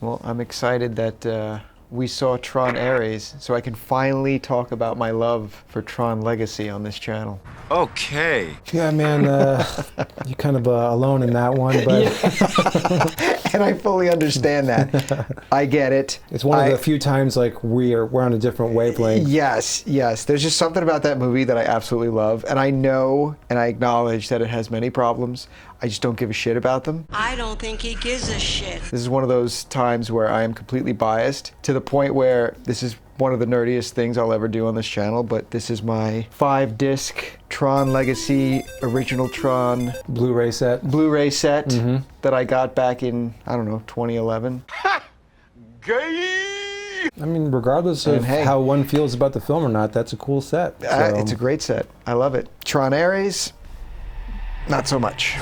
Well, I'm excited that we saw Tron Ares, so I can finally talk about my love for Tron Legacy on this channel. Okay. Yeah, man, you're kind of alone in that one, but And I fully understand that. I get it. it's one of the few times like we're on a different wavelength. Yes. There's just something about that movie that I absolutely love, and I know and I acknowledge that it has many problems. I just don't give a shit about them. I don't think he gives a shit. This is one of those times where I am completely biased to the point where this is one of the nerdiest things I'll ever do on this channel, but this is my 5-disc Tron Legacy Original Tron Blu-ray set. that I got back in, I don't know, 2011. Gay! I mean, regardless of how one feels about the film or not, that's a cool set. So. It's a great set. I love it. Tron Ares, not so much.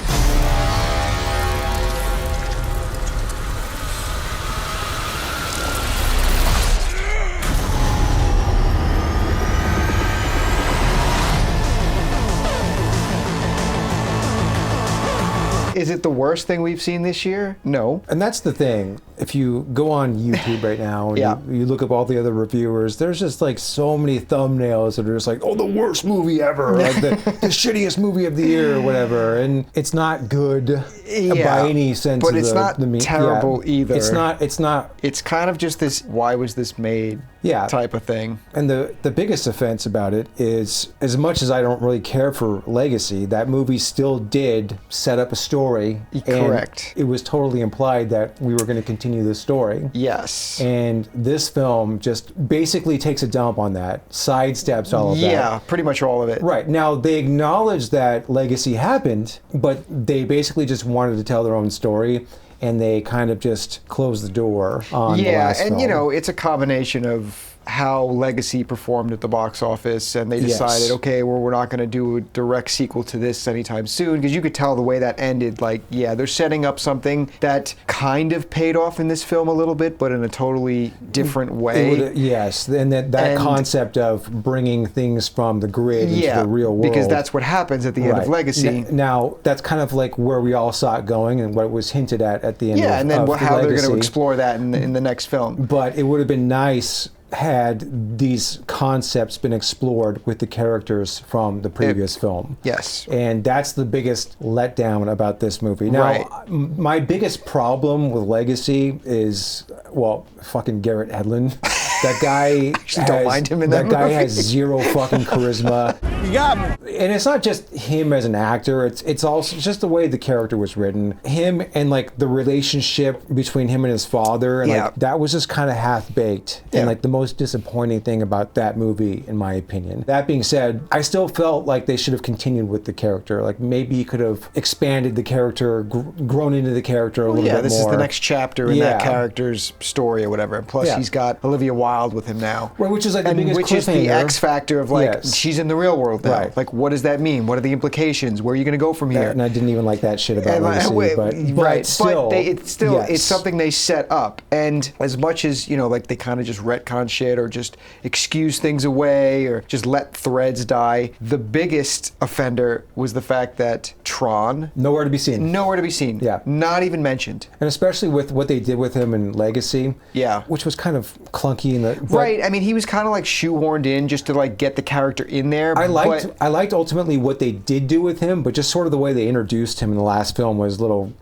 Is it the worst thing we've seen this year? No. And that's the thing. If you go on YouTube right now and you look up all the other reviewers, there's just like so many thumbnails that are just like, oh, the worst movie ever, like the shittiest movie of the year or whatever. And it's not good by any sense of but it's not terrible either. It's not. It's kind of just this, why was this made type of thing. And the biggest offense about it is, as much as I don't really care for Legacy, that movie still did set up a story. Correct. And it was totally implied that we were going to continue the story. Yes. And this film just basically takes a dump on that, sidesteps all of that. Yeah, pretty much all of it. Right. Now, they acknowledge that Legacy happened, but they basically just wanted to tell their own story, and they kind of just closed the door on the last film. Yeah, and you know, it's a combination of how Legacy performed at the box office, and they decided, okay, well, we're not going to do a direct sequel to this anytime soon, because you could tell the way that ended, like, yeah, they're setting up something that kind of paid off in this film a little bit, but in a totally different way. Yes, and that concept of bringing things from the grid into the real world. Because that's what happens at the end of Legacy. Now, that's kind of like where we all saw it going and what was hinted at the end of Legacy. Yeah, and then how they're going to explore that in the next film. But it would have been nice had these concepts been explored with the characters from the previous film. Yes. And that's the biggest letdown about this movie. Now, my biggest problem with Legacy is, well, fucking Garrett Hedlund. That guy don't mind him in that guy movie. has zero fucking charisma. You got me. And it's not just him as an actor, it's also just the way the character was written. Him and like the relationship between him and his father, and like that was just kind of half-baked. And like the most disappointing thing about that movie, in my opinion. That being said, I still felt like they should have continued with the character. Like maybe he could have expanded the character, grown into the character a little bit more. Yeah, this is the next chapter in that character's story or whatever. And plus he's got Olivia Wilde with him now. Right, which is like the biggest which is the X factor of like, she's in the real world now. Right. Like, what does that mean? What are the implications? Where are you going to go from here? And I didn't even like that shit about Legacy, but still, it's something they set up. And as much as, you know, like they kind of just retcon shit or just excuse things away or just let threads die, the biggest offender was the fact that Tron... Nowhere to be seen. Nowhere to be seen. Yeah. Not even mentioned. And especially with what they did with him in Legacy. Yeah. Which was kind of clunky in the... Right. I mean, he was kind of like shoehorned in just to like get the character in there. I liked ultimately what they did do with him, but just sort of the way they introduced him in the last film was a little...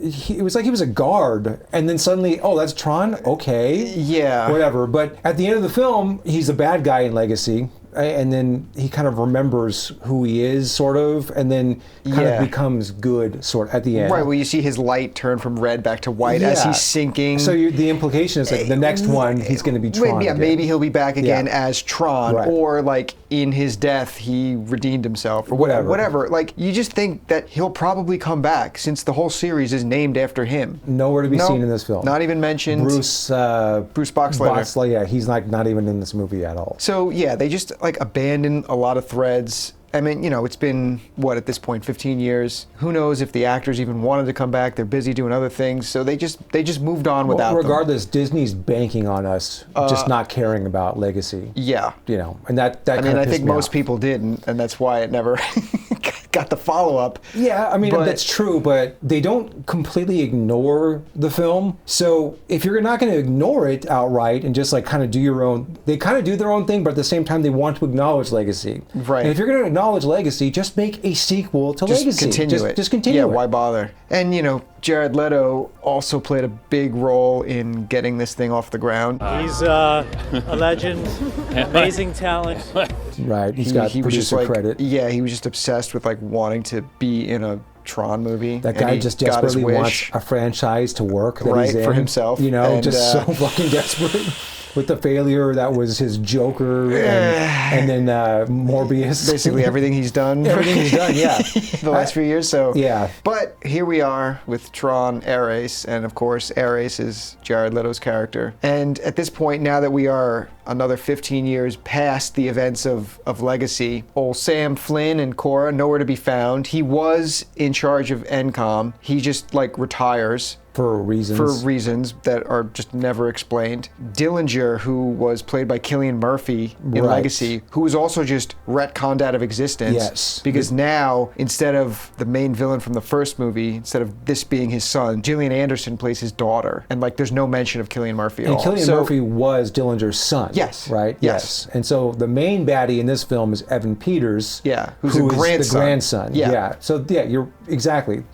It was like he was a guard, and then suddenly, oh, that's Tron? Okay. Yeah. Whatever. But at the end of the film, he's a bad guy in Legacy. And then he kind of remembers who he is, sort of, and then kind of becomes good, sort of, at the end. Right, well, you see his light turn from red back to white as he's sinking. So the implication is like the next one, he's going to be Tron again. Maybe he'll be back again as Tron, or like in his death, he redeemed himself, or whatever. Like, you just think that he'll probably come back, since the whole series is named after him. Nowhere to be seen in this film. Not even mentioned. Bruce Boxleitner. Yeah, he's like not even in this movie at all. So yeah, they just like abandon a lot of threads. I mean, it's been, what, at this point, 15 years? Who knows if the actors even wanted to come back? They're busy doing other things, so they just moved on without them. Regardless, Disney's banking on us just not caring about legacy. Yeah. And that I mean, I think most people didn't, and that's why it never got the follow-up. Yeah, I mean, that's true, but they don't completely ignore the film. So if you're not going to ignore it outright and just like kind of do your own, they kind of do their own thing, but at the same time, they want to acknowledge legacy. Right. And if you're going to acknowledge legacy, just make a sequel to legacy. Just continue it. Yeah, why bother? And, Jared Leto also played a big role in getting this thing off the ground. He's a legend, amazing talent. Right, he's got producer credit. Yeah, he was just obsessed with like wanting to be in a Tron movie. That guy just desperately wants a franchise to work that he's in, for himself. Just so fucking desperate. With the failure that was his Joker and then Morbius. Basically everything he's done. Everything he's done, yeah. The last few years, so. Yeah. But here we are with Tron Ares, and of course Ares is Jared Leto's character. And at this point, now that we are another 15 years past the events of Legacy, old Sam Flynn and Cora nowhere to be found. He was in charge of NCOM. He just retires. For reasons that are just never explained. Dillinger, who was played by Cillian Murphy in Legacy, who was also just retconned out of existence. Yes. Because now, instead of the main villain from the first movie, instead of this being his son, Gillian Anderson plays his daughter. And there's no mention of Cillian Murphy at all. And Cillian Murphy was Dillinger's son. Yes. Right? Yes. And so the main baddie in this film is Evan Peters. Yeah. Who's the grandson. Yeah. So you're exactly.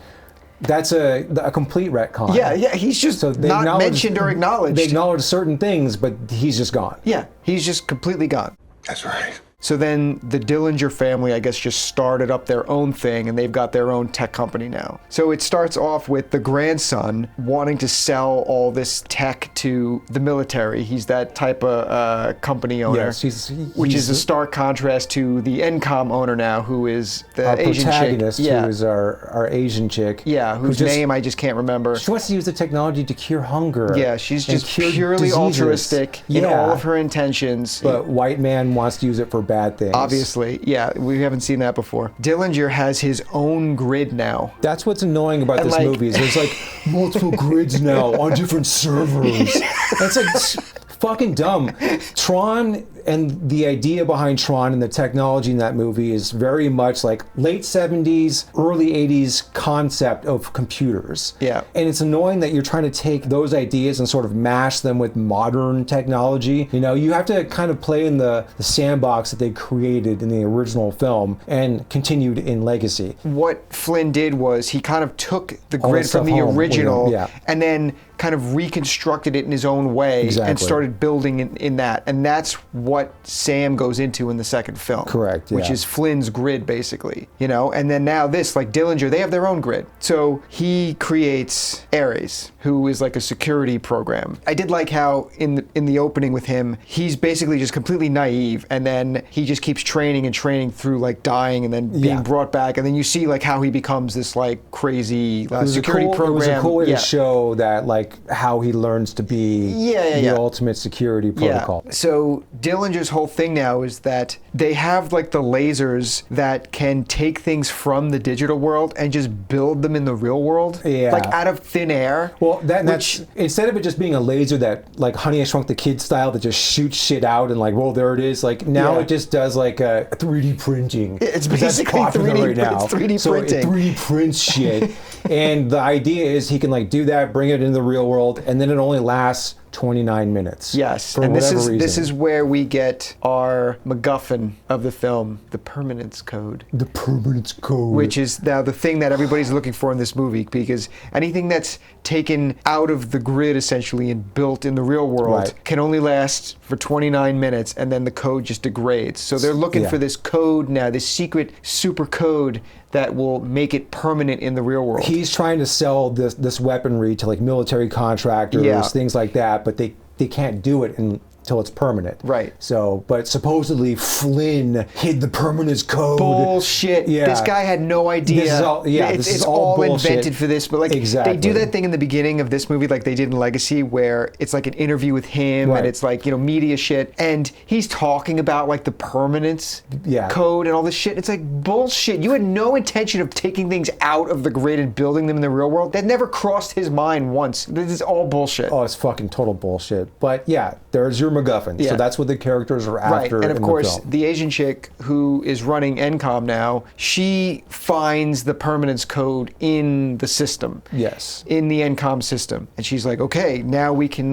That's a complete retcon. Yeah, he's just not mentioned or acknowledged. They acknowledge certain things, but he's just gone. Yeah, he's just completely gone. That's right. So then the Dillinger family, I guess, just started up their own thing, and they've got their own tech company now. So it starts off with the grandson wanting to sell all this tech to the military. He's that type of company owner, yes, which is a stark contrast to the NCOM owner now, who is the our Asian protagonist, chick. Yeah. who is our Asian chick. Yeah, whose name I just can't remember. She wants to use the technology to cure hunger. Yeah, she's just purely altruistic in all of her intentions. But white man wants to use it for bad things. Obviously, yeah, we haven't seen that before. Dillinger has his own grid now. That's what's annoying about this movie. Is there's multiple grids now on different servers. That's fucking dumb. Tron and the idea behind Tron and the technology in that movie is very much like late 70s, early 80s concept of computers. Yeah. And it's annoying that you're trying to take those ideas and sort of mash them with modern technology. You have to kind of play in the sandbox that they created in the original film and continued in Legacy. What Flynn did was he kind of took the grid from the original and then kind of reconstructed it in his own way and started building in that. And that's what Sam goes into in the second film. Correct, which is Flynn's grid, basically. And then now this, Dillinger, they have their own grid. So he creates Ares, who is like a security program. I did like how in the opening with him, he's basically just completely naive, and then he just keeps training and training through dying and then being brought back, and then you see how he becomes this crazy security program. It was a cool way to show that how he learns to be the ultimate security protocol. Yeah. So Dillinger's whole thing now is that they have the lasers that can take things from the digital world and just build them in the real world, out of thin air. Well, that's instead of it just being a laser that Honey I Shrunk the Kid style that just shoots shit out and there it is. Now it just does a 3D printing. It's basically 3D right now. It's 3D so printing. It 3D prints shit, and the idea is he can do that, bring it into the real world, and then it only lasts 29 minutes. Yes, for and reason. This is where we get our MacGuffin of the film, the permanence code. The permanence code. Which is now the thing that everybody's looking for in this movie, because anything that's taken out of the grid essentially and built in the real world can only last for 29 minutes, and then the code just degrades. So they're looking for this code now, this secret super code that will make it permanent in the real world. He's trying to sell this weaponry to military contractors, things like that, but they can't do it till it's permanent. Right. So, but supposedly Flynn hid the permanence code. Bullshit. Yeah. This guy had no idea. This is all, yeah, it's all bullshit. invented for this. But like, Exactly. they do that thing in the beginning of this movie, like they did in Legacy, where it's like an interview with him, Right. and it's like, media shit, and he's talking about like the permanence code and all this shit. It's like bullshit. You had no intention of taking things out of the grid and building them in the real world. That never crossed his mind once. This is all bullshit. Oh, it's fucking total bullshit. But yeah, there's your MacGuffin. Yeah. So that's what the characters are after. Right, and of in course, the film. the Asian chick who is running NCOM now, she finds the permanence code in the system. Yes. In the NCOM system. And she's like, okay, now we can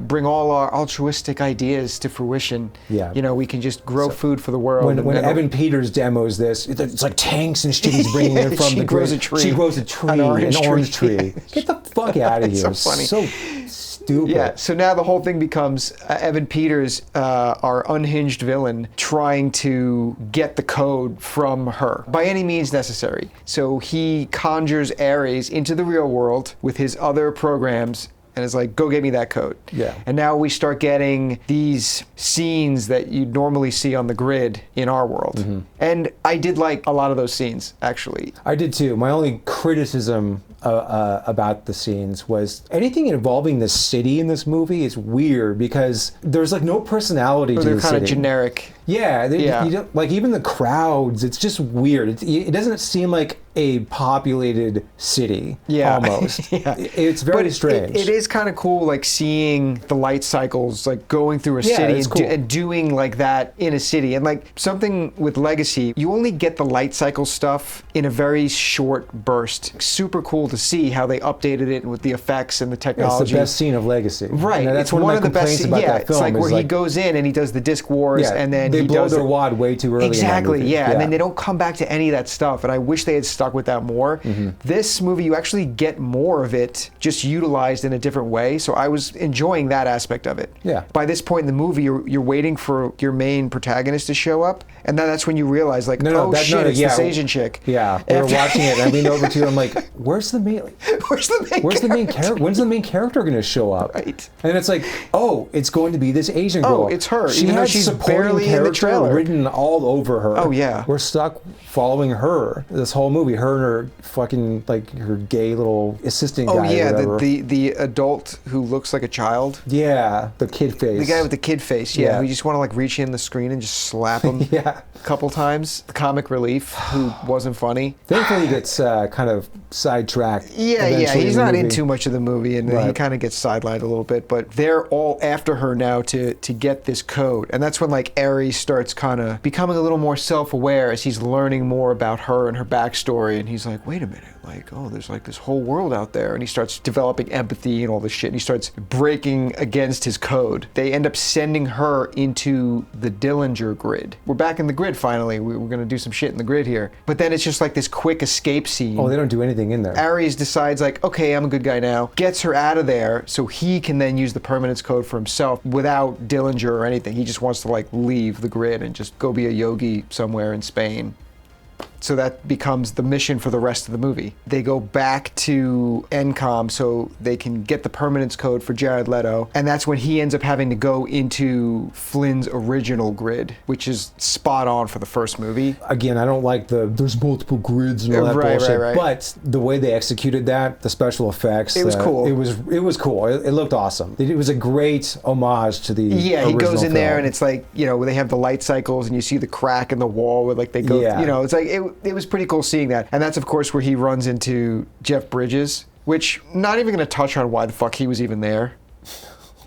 bring all our altruistic ideas to fruition. Yeah. We can just grow food for the world. When and Evan Peters demos this, it's like tanks and shit he's bringing in from she the grows grid. a tree. She grows a tree, An orange tree. Get the fuck out of It's here. so funny. So stupid. Yeah, so now the whole thing becomes Evan Peters, our unhinged villain, trying to get the code from her by any means necessary. So he conjures Ares into the real world with his other programs and is like, go get me that code. Yeah. And now we start getting these scenes that you'd normally see on the grid in our world. Mm-hmm. And I did like a lot of those scenes, actually. I did too. My only criticism about the scenes was anything involving the city in this movie is weird because there's like no personality to They're the kind of city. generic. Yeah, Yeah. You don't, like even the crowds, it's just weird. It doesn't seem like a populated city. Yeah. Almost. Yeah. It's very But strange. It is kind of cool, like seeing the light cycles, like going through a city it's and, cool. and doing like that in a city. And like something with Legacy, you only get the light cycle stuff in a very short burst. Super cool to see how they updated it with the effects and the It's technology. the best scene of Legacy. Right, And that's it's one one of of my the best. complaints about Yeah, that film. it's like is where he goes in and he does the disc wars, yeah, and then they he blow does their the- wad way too early. Exactly, in that movie. yeah. And then they don't come back to any of that stuff. And I wish they had stuck with that more. Mm-hmm. This movie, you actually get more of it, just utilized in a different way. So I was enjoying that aspect of it. Yeah. By this point in the movie, you're waiting for your main protagonist to show up, and then that's when you realize, like, it's this Asian chick. Yeah, we were After- watching it, and I leaned over to you. I'm like, "Where's the main? Where's the main character? When's the main character going to show up?" Right. And it's like, oh, it's going to be this Asian girl. Oh, it's her, She even though had she's supporting barely in the character trailer. written all over her. Oh, yeah. We're stuck following her this whole movie. Her and her fucking like her gay little assistant Oh guy. yeah, or whatever. the adult who looks like a child. yeah, the kid face. The guy with the kid face, yeah, Yeah. who you just want to like reach in the screen and just slap him Yeah. a couple times. The comic relief, who wasn't funny. Thankfully, he gets kind of sidetracked. Yeah, eventually he's the not in movie. too much of the movie, and he Right. kind of gets sidelined a little bit. But they're all after her now to get this code, and that's when like Ares starts kind of becoming a little more self-aware as he's learning more about her and her backstory, and he's like, wait a minute, like, oh, there's like this whole world out there, and he starts developing empathy and all this shit, and he starts breaking against his code. They end up sending her into the Dillinger grid. We're back in the grid finally. We're gonna do some shit in the grid here, but then it's just like this quick escape scene. Oh, they don't do anything in there. Ares decides like, okay, I'm a good guy now, gets her out of there so he can then use the permanence code for himself without Dillinger or anything. He just wants to like leave the grid and just go be a yogi somewhere in Spain. So that becomes the mission for the rest of the movie. They go back to NCOM so they can get the permanence code for Jared Leto, and that's when he ends up having to go into Flynn's original grid, which is spot on for the first movie. Again, I don't like there's multiple grids and all that Right, bullshit. right. But the way they executed that, the special effects, It was cool. It was cool. It looked awesome. It was a great homage to the Yeah, he goes original in there film. and it's like, where they have the light cycles and you see the crack in the wall where like they go, Yeah. it's like, it was pretty cool seeing that. And that's of course where he runs into Jeff Bridges, which not even going to touch on why the fuck he was even there.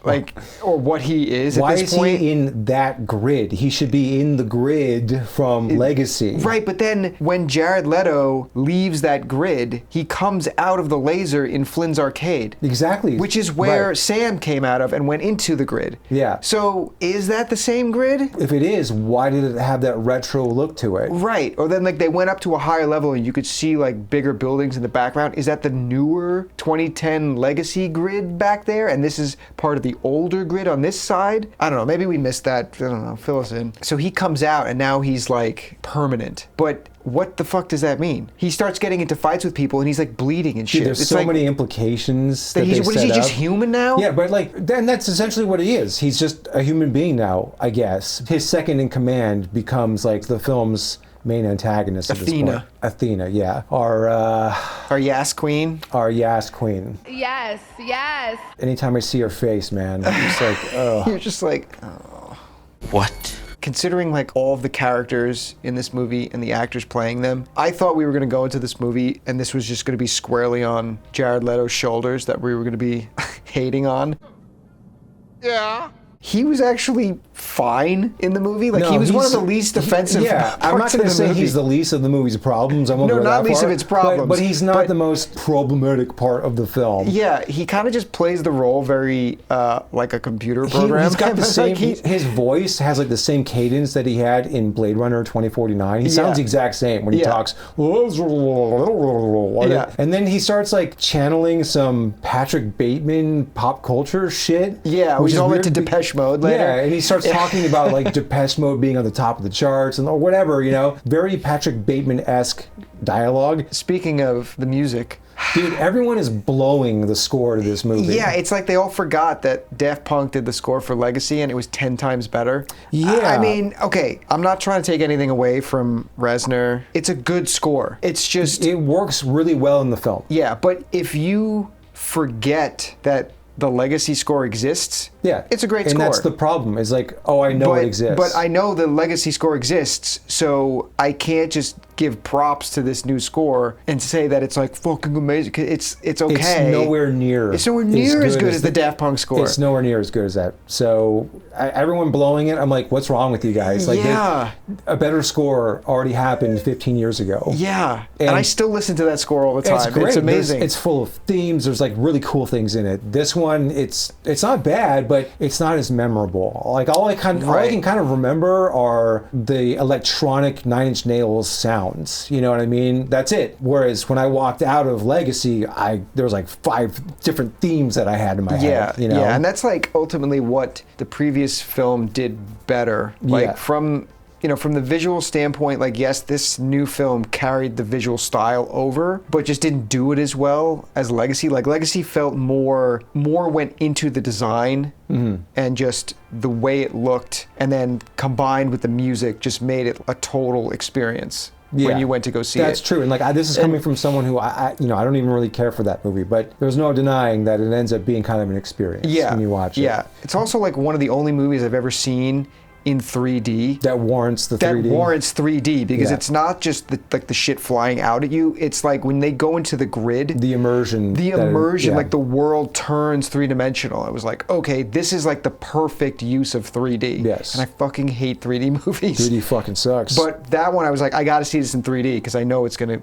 Like, or what he is Why at this is point. he in that grid? He should be in the grid from Legacy. Right, but then when Jared Leto leaves that grid, he comes out of the laser in Flynn's arcade. Exactly. Which is where Right. Sam came out of and went into the grid. Yeah. So is that the same grid? If it is, why did it have that retro look to it? Right. Or then like they went up to a higher level and you could see like bigger buildings in the background. Is that the newer 2010 Legacy grid back there? And this is part of the older grid on this side? I don't know. Maybe we missed that. I don't know. Fill us in. So he comes out and now he's like permanent. But what the fuck does that mean? He starts getting into fights with people and he's like bleeding and shit. Dude, there's it's so like, many implications that they what is set he, up. just human now? Yeah, but like, then that's essentially what he is. He's just a human being now, I guess. His second in command becomes like the film's main antagonist at this point. Athena, yeah. Our Yas Queen. Our Yas Queen. Yes, yes. Anytime I see her face, man, I'm just like, oh. You're just like, oh. What? Considering like all of the characters in this movie and the actors playing them, I thought we were going to go into this movie and this was just going to be squarely on Jared Leto's shoulders that we were going to be hating on. Yeah. He was actually fine in the movie. Like, he was one of the least offensive Yeah, I'm not going to say he's the least of the movie's problems. I won't go that not least far, of its problems. But he's not the most problematic part of the film. Yeah, he kind of just plays the role very like a computer program. He's got the same. Like his voice has like the same cadence that he had in Blade Runner 2049. He sounds the exact same when he talks. Yeah. And then he starts like channeling some Patrick Bateman pop culture shit. Yeah, he's all into Depeche Mode later. Yeah, and he starts talking about like Depeche Mode being on the top of the charts and or whatever, you know. Very Patrick Bateman-esque dialogue. Speaking of the music, dude, everyone is blowing the score to this movie. Yeah, it's like they all forgot that Daft Punk did the score for Legacy and it was 10 times better. Yeah. I mean, okay, I'm not trying to take anything away from Reznor. It's a good score. It's just... It works really well in the film. Yeah, but if you forget that the Legacy score exists, it's a great score. And that's the problem. Is like, oh, I know it exists. But I know the Legacy score exists, so I can't just give props to this new score and say that it's like fucking amazing. It's okay. It's nowhere near. It's nowhere near as good as the Daft Punk score. It's nowhere near as good as that. So everyone blowing it, I'm like, what's wrong with you guys? Like, a better score already happened 15 years ago. Yeah, and I still listen to that score all the time. It's great. It's amazing. It's full of themes. There's like really cool things in it. This one, it's not bad, but it's not as memorable. Like all I can kind of remember are the electronic Nine Inch Nails sounds. You know what I mean? That's it. Whereas when I walked out of Legacy, there was like 5 different themes that I had in my head. You know? Yeah, and that's like ultimately what the previous film did better. Like from the visual standpoint, like, yes, this new film carried the visual style over, but just didn't do it as well as Legacy. Like, Legacy felt more went into the design and just the way it looked, and then combined with the music just made it a total experience when you went to go see it. That's true. And like, this is coming from someone who, I don't even really care for that movie, but there's no denying that it ends up being kind of an experience when you watch it. Yeah. It's also like one of the only movies I've ever seen in 3D that warrants the 3D. That warrants 3D because it's not just the shit flying out at you. It's like when they go into the grid, the immersion, like the world turns 3-dimensional. I was like, okay, this is like the perfect use of 3D. Yes. And I fucking hate 3D movies. 3D fucking sucks. But that one, I was like, I got to see this in 3D because I know it's gonna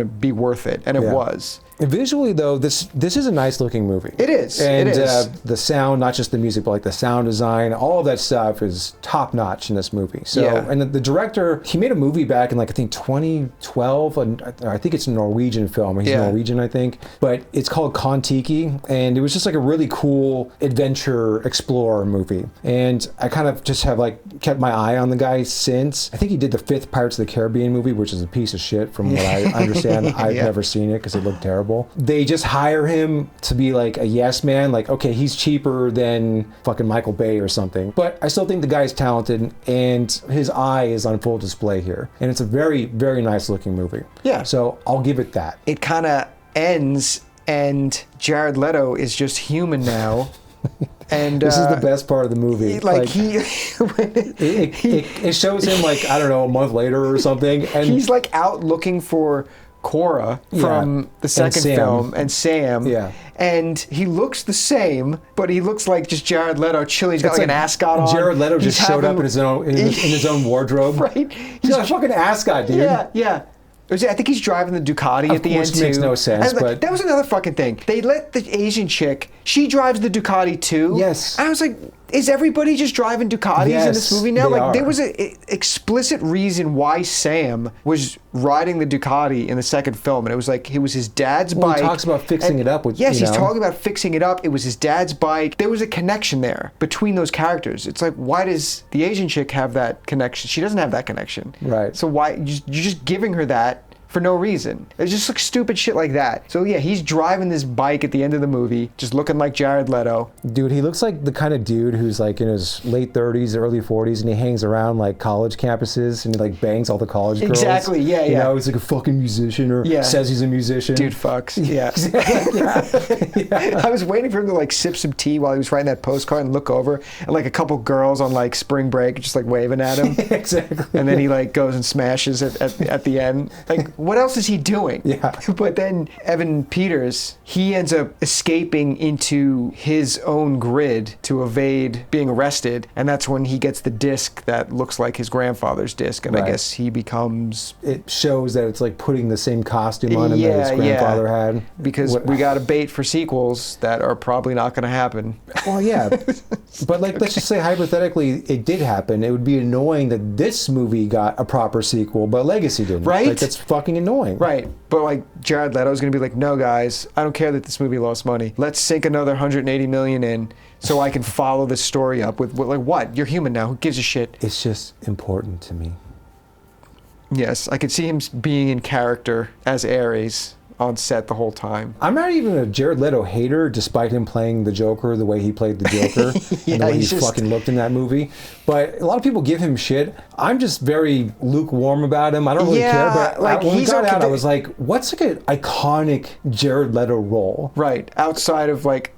be worth it, and it was. Visually, though, this is a nice looking movie. It is. And it is. The sound, not just the music, but like the sound design, all of that stuff is top notch in this movie. So, and the director, he made a movie back in like I think 2012. And I think it's a Norwegian film. He's Norwegian, I think. But it's called Kon-Tiki, and it was just like a really cool adventure explorer movie. And I kind of just have like kept my eye on the guy since. I think he did the 5th Pirates of the Caribbean movie, which is a piece of shit from what I understand. I've never seen it because it looked terrible. They just hire him to be like a yes man, like, okay, he's cheaper than fucking Michael Bay or something. But I still think the guy's talented and his eye is on full display here. And it's a very, very nice looking movie. Yeah. So I'll give it that. It kind of ends and Jared Leto is just human now. And this is the best part of the movie. It shows him like, I don't know, a month later or something. And he's like out looking for Cora from the second film and Sam. Yeah. And he looks the same, but he looks like just Jared Leto chilling. He's got like an ascot on. Jared Leto just showed up in his own wardrobe. Right. He's got a fucking ascot, dude. Yeah. I think he's driving the Ducati at the end too. Which makes no sense, but that was another fucking thing. They let the Asian chick, she drives the Ducati too. Yes. And I was like, Is everybody just driving Ducatis in this Yes, movie now? they Like, there are. was a explicit reason why Sam was riding the Ducati in the second film, and it was like it was his dad's Well, bike. he talks about fixing and- it up with, Yes, you he's know. talking about fixing it up. It was his dad's bike. There was a connection there between those characters. It's like, why does the Asian chick have that connection? She doesn't have that connection. Right. So why you're just giving her that for no reason? It's just like stupid shit like that. So yeah, he's driving this bike at the end of the movie, just looking like Jared Leto. Dude, he looks like the kind of dude who's like in his late 30s, early 40s, and he hangs around like college campuses and he like bangs all the college girls. Exactly, yeah, You yeah. know, he's like a fucking musician or Yeah. says he's a musician. Dude fucks. Yeah. yeah. I was waiting for him to like sip some tea while he was writing that postcard and look over, and like a couple girls on like spring break just like waving at him. Exactly. And then he like goes and smashes it at the end. Like, what else is he doing? Yeah. But then Evan Peters, he ends up escaping into his own grid to evade being arrested, and that's when he gets the disc that looks like his grandfather's disc, and I Right. guess he becomes, It shows that it's like putting the same costume on him that Yeah, his grandfather yeah. had. because What- we got a bait for sequels that are probably not going to happen. Well, yeah. But like, let's just say hypothetically it did happen. It would be annoying that this movie got a proper sequel, but Legacy didn't. Right? Like, that's fucking annoying. Right. But like Jared Leto's going to be like, no, guys, I don't care that this movie lost money. Let's sink another 180 million in so I can follow this story up with like, what? You're human now. Who gives a shit? It's just important to me. Yes, I could see him being in character as Ares on set the whole time. I'm not even a Jared Leto hater, despite him playing the Joker the way he played the Joker Yeah, and the way he he's just- fucking looked in that movie. But a lot of people give him shit. I'm just very lukewarm about him. I don't really Yeah, care. But like, when we he's got okay out, I to- was like, what's like an iconic Jared Leto role? Right, outside of like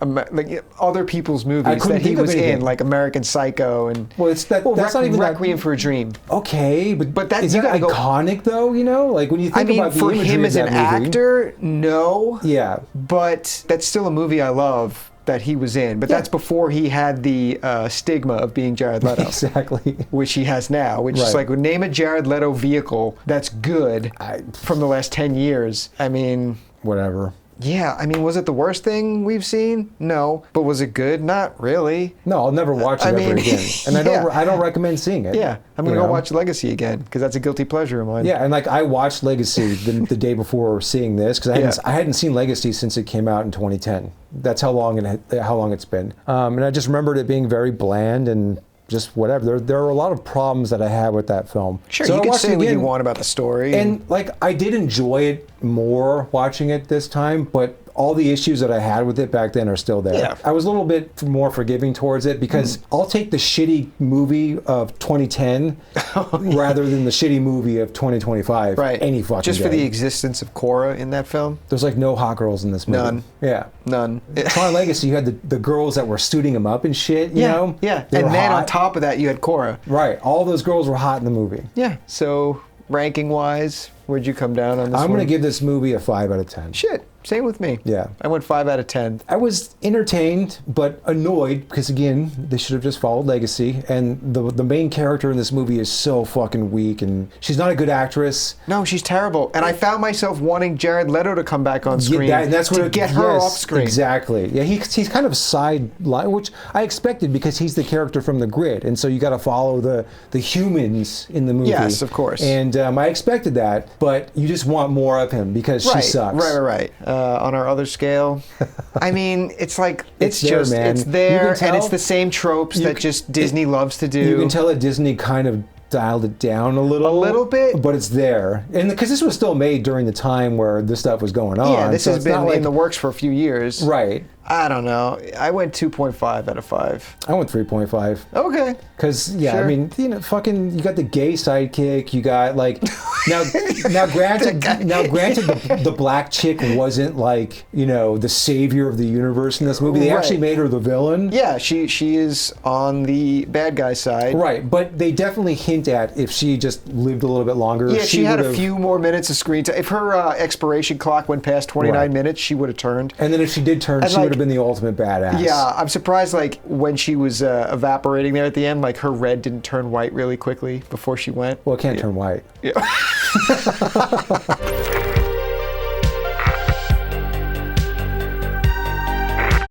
other people's I movies couldn't that he think of was anything. in, like American Psycho and Well, it's that. That's not even that- Requiem for a Dream. Okay, But that- is you that gotta go- iconic though? You know, like when you I think mean, about the for imagery him of as an that movie, actor, no. Yeah. But that's still a movie I love that he was in. But Yeah. that's before he had the stigma of being Jared Leto. Exactly. Which he has now, which is Right. like, name a Jared Leto vehicle that's good from the last 10 years. I mean, Whatever. yeah, I mean, was it the worst thing we've seen? No. But was it good? Not really. No, I'll never watch it I ever mean, again, and yeah. I don't recommend seeing it. Yeah, I'm going you to go know? watch Legacy again because that's a guilty pleasure of mine. Yeah, and like I watched Legacy the day before seeing this because I hadn't seen Legacy since it came out in 2010. That's how long it's been. And I just remembered it being very bland and just whatever. There are a lot of problems that I had with that film. Sure, So you I can watched say it what you again, want about the story. and like I did enjoy it more watching it this time, but all the issues that I had with it back then are still there. Yeah. I was a little bit more forgiving towards it because I'll take the shitty movie of 2010 rather than the shitty movie of 2025 right. any fucking Just day. for the existence of Cora in that film? There's like no hot girls in this movie. None. Yeah. None. Tron Legacy, you had the girls that were suiting him up and shit, you know? Yeah. They And were then on hot. top of that, you had Cora. Right. All those girls were hot in the movie. Yeah. So, ranking wise, where'd you come down on this I'm one? going to give this movie a 5 out of 10. Shit. Same with me. Yeah. I went 5 out of 10. I was entertained, but annoyed because again, they should have just followed Legacy. And the main character in this movie is so fucking weak, and she's not a good actress. No, she's terrible. And I found myself wanting Jared Leto to come back on screen That's to what get her yes, off screen. Exactly. Yeah, he's kind of sideline, which I expected because he's the character from the grid, and so you got to follow the humans in the movie. Yes, of course. And I expected that, but you just want more of him because she sucks. Right. On our other scale, I mean, it's like It's there, man. it's You there, can tell- and it's the same tropes you that c- just Disney loves to do. You can tell that Disney kind of dialed it down a little. A little bit? But it's there. And because this was still made during the time where this stuff was going on. Yeah, this so has it's been not like, in the works for a few years. Right. I don't know. I went 2.5 out of 5. I went 3.5. Okay. Because yeah, Sure. I mean, you know, fucking, you got the gay sidekick. You got like, now granted, the black chick wasn't like, you know, the savior of the universe in this movie. They Right. actually made her the villain. Yeah, she is on the bad guy side. Right, but they definitely hint at if she just lived a little bit longer. Yeah, she had a would've- few more minutes of screen time. If her expiration clock went past 29 Right. minutes, she would have turned. And then if she did turn, And, she like- would have been the ultimate badass. Yeah, I'm surprised, like, when she was evaporating there at the end, like, her red didn't turn white really quickly before she went. Well, it can't turn white. Yeah.